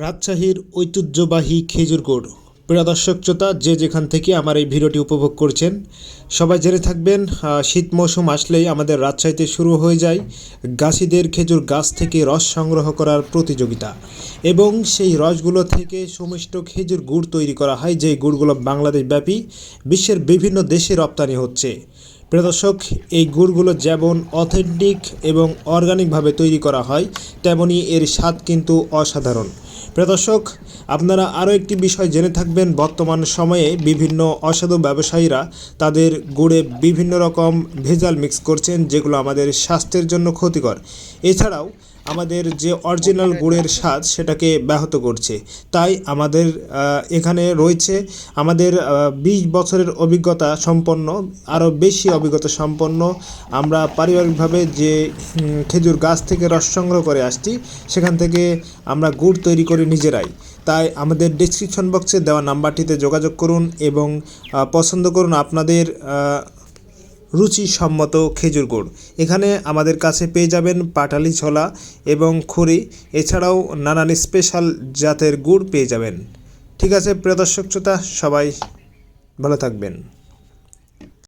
রাজশাহীর ঐতিহ্যবাহী খেজুর গুড়। প্রিয় দর্শক শ্রোতা, যে যেখান থেকে আমার এই ভিডিওটি উপভোগ করছেন সবাই জেনে থাকবেন, শীত মৌসুম আসলেই আমাদের রাজশাহীতে শুরু হয়ে যায় গাছিদের খেজুর গাছ থেকে রস সংগ্রহ করার প্রতিযোগিতা এবং সেই রসগুলো থেকে সুমিষ্ট খেজুর গুড় তৈরি করা হয়, যেই গুড়গুলো বাংলাদেশব্যাপী বিশ্বের বিভিন্ন দেশে রপ্তানি হচ্ছে। প্রিয় দর্শক, এই গুড়গুলো যেমন অথেন্টিক এবং অর্গানিকভাবে তৈরি করা হয়, তেমনি এর স্বাদ কিন্তু অসাধারণ। প্রিয় দর্শক, আপনারা আরও একটি বিষয় জেনে থাকবেন, বর্তমান সময়ে বিভিন্ন অসাধু ব্যবসায়ীরা তাদের গুড়ে বিভিন্ন রকম ভেজাল মিক্স করছেন, যেগুলো আমাদের স্বাস্থ্যের জন্য ক্ষতিকর। এছাড়াও আমাদের যে অরিজিনাল গুড়ের স্বাদ সেটাকে ব্যাহত করছে। তাই আমাদের এখানে রয়েছে আমাদের 20 বছরের অভিজ্ঞতা সম্পন্ন, আরও বেশি অভিজ্ঞতা সম্পন্ন আমরা পারিবারিকভাবে যে খেজুর গাছ থেকে রস সংগ্রহ করে আসছি, সেখান থেকে আমরা গুড় তৈরি করি নিজেরাই। তাই আমাদের ডেসক্রিপশন বক্সে দেওয়া নাম্বারটিতে যোগাযোগ করুন এবং পছন্দ করুন আপনাদের রুচিসম্মত খেজুর গুড়। এখানে আমাদের কাছে পেয়ে যাবেন পাটালি ছোলা এবং খুরি, এছাড়াও নানান স্পেশাল জাতের গুড় পেয়ে যাবেন। ঠিক আছে প্রিয় দর্শক শ্রোতা, সবাই ভালো থাকবেন।